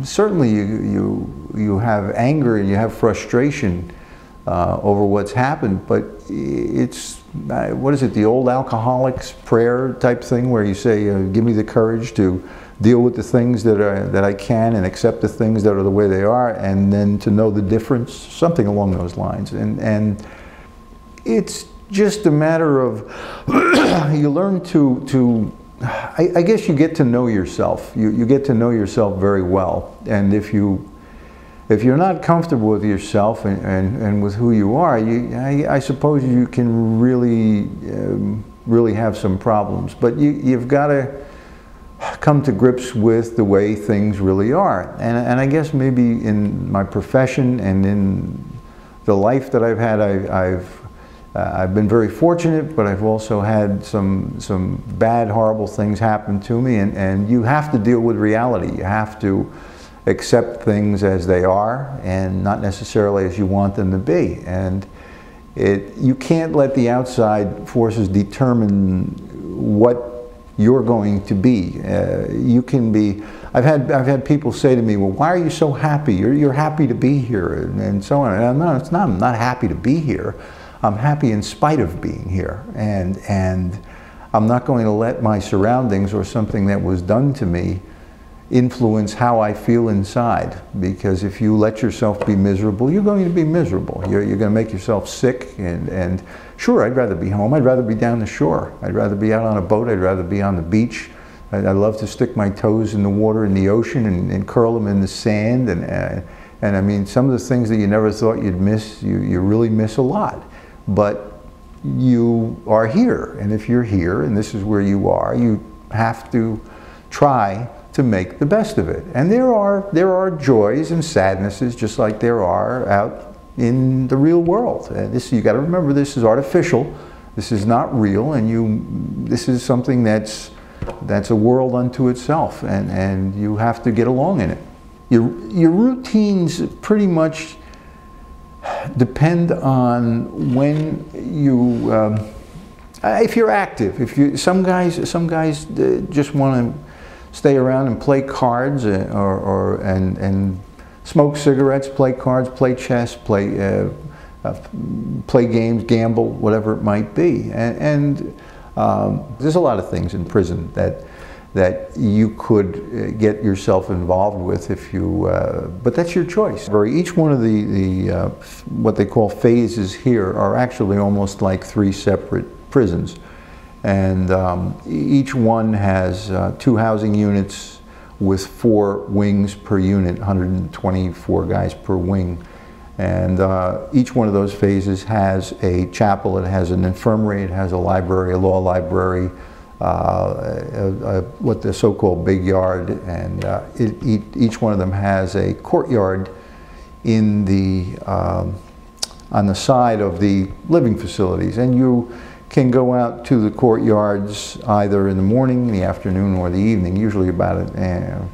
Certainly you have anger and you have frustration over what's happened, but it's, what is it, the old alcoholic's prayer type thing where you say, give me the courage to deal with the things that I can and accept the things that are the way they are, and then to know the difference, something along those lines. And it's just a matter of, you learn to I guess you get to know yourself. You get to know yourself very well, and if you're not comfortable with yourself and with who you are, I suppose you can really have some problems. But you've got to come to grips with the way things really are. And I guess maybe in my profession and in the life that I've had, I've been very fortunate, but I've also had some bad, horrible things happen to me, and you have to deal with reality. You have to accept things as they are and not necessarily as you want them to be. And you can't let the outside forces determine what you're going to be. You can be, I've had people say to me, well, why are you so happy? You're happy to be here, and so on. And I'm not happy to be here. I'm happy in spite of being here, and I'm not going to let my surroundings or something that was done to me influence how I feel inside, because if you let yourself be miserable, you're going to be miserable. You're going to make yourself sick, and sure, I'd rather be home. I'd rather be down the shore. I'd rather be out on a boat. I'd rather be on the beach. I love to stick my toes in the water in the ocean and curl them in the sand, and I mean, some of the things that you never thought you'd miss, you really miss a lot. But you are here, and if you're here and this is where you are, you have to try to make the best of it. And there are joys and sadnesses, just like there are out in the real world. And you got to remember, this is artificial. This is not real, and this is something that's a world unto itself, and you have to get along in it. Your routines pretty much depend on when you, if you're active. Some guys just want to stay around and play cards and smoke cigarettes, play cards, play chess, play games, gamble, whatever it might be. And there's a lot of things in prison that you could get yourself involved with if you, but that's your choice. Each one of the what they call phases here are actually almost like 3 separate prisons. And each one has 2 housing units with 4 wings per unit, 124 guys per wing. And each one of those phases has a chapel, it has an infirmary, it has a library, a law library, what the so-called big yard, and each one of them has a courtyard in on the side of the living facilities, and you can go out to the courtyards either in the morning, the afternoon, or the evening. Usually about an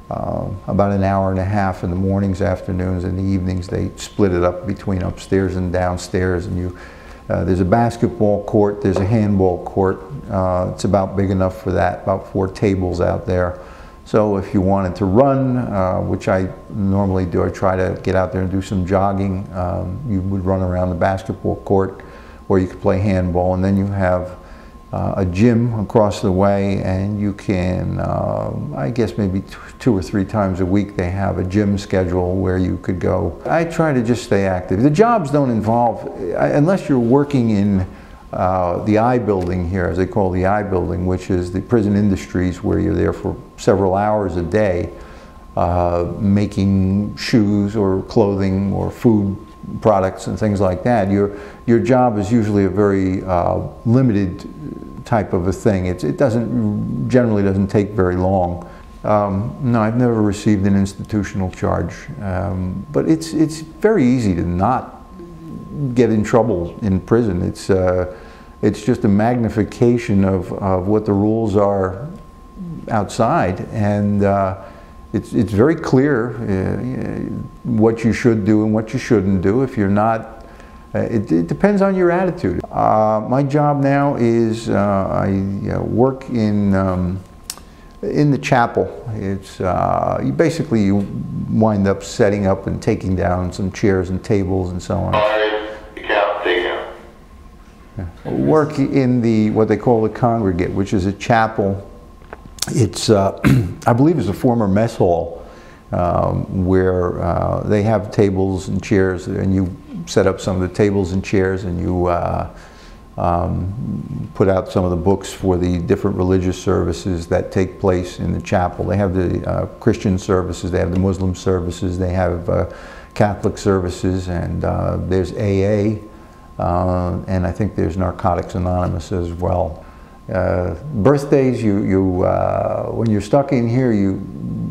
hour and a half in the mornings, afternoons, and the evenings. They split it up between upstairs and downstairs, and there's a basketball court, there's a handball court. It's about big enough for that, about 4 tables out there. So if you wanted to run, which I normally do, I try to get out there and do some jogging. You would run around the basketball court, or you could play handball, and then you have a gym across the way, and you can, I guess maybe 2 or 3 times a week they have a gym schedule where you could go. I try to just stay active. The jobs don't involve, unless you're working in the I building here, as they call the I building, which is the prison industries, where you're there for several hours a day making shoes or clothing or food products and things like that. Your job is usually a very limited type of a thing. It generally doesn't take very long. No, I've never received an institutional charge, but it's very easy to not get in trouble in prison. It's just a magnification of what the rules are outside, and it's very clear what you should do and what you shouldn't do. If you're not, it depends on your attitude. My job now is I work in In the chapel, it's you basically you wind up setting up and taking down some chairs and tables and so on. Work in the what they call the congregate, which is a chapel. It's I believe it's a former mess hall where they have tables and chairs, and you set up some of the tables and chairs, and you put out some of the books for the different religious services that take place in the chapel. They have the Christian services, they have the Muslim services, they have Catholic services, and there's AA, and I think there's Narcotics Anonymous as well. Birthdays, when you're stuck in here,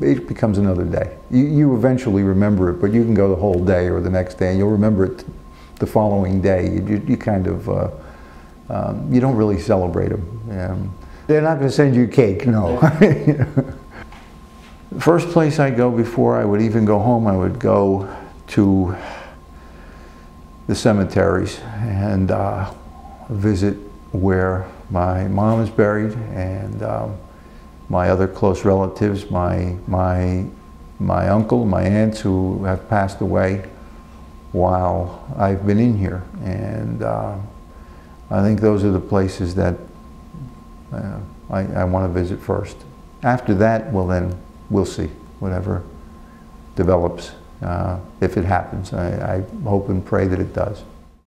it becomes another day. You eventually remember it, but you can go the whole day or the next day, and you'll remember it the following day. You kind of you don't really celebrate them. They're not going to send you cake, no. The first place I go before I would even go home, I would go to the cemeteries and visit where my mom is buried and my other close relatives, my uncle, my aunts who have passed away while I've been in here. And I think those are the places that I want to visit first. After that, well then, we'll see, whatever develops, if it happens. I hope and pray that it does.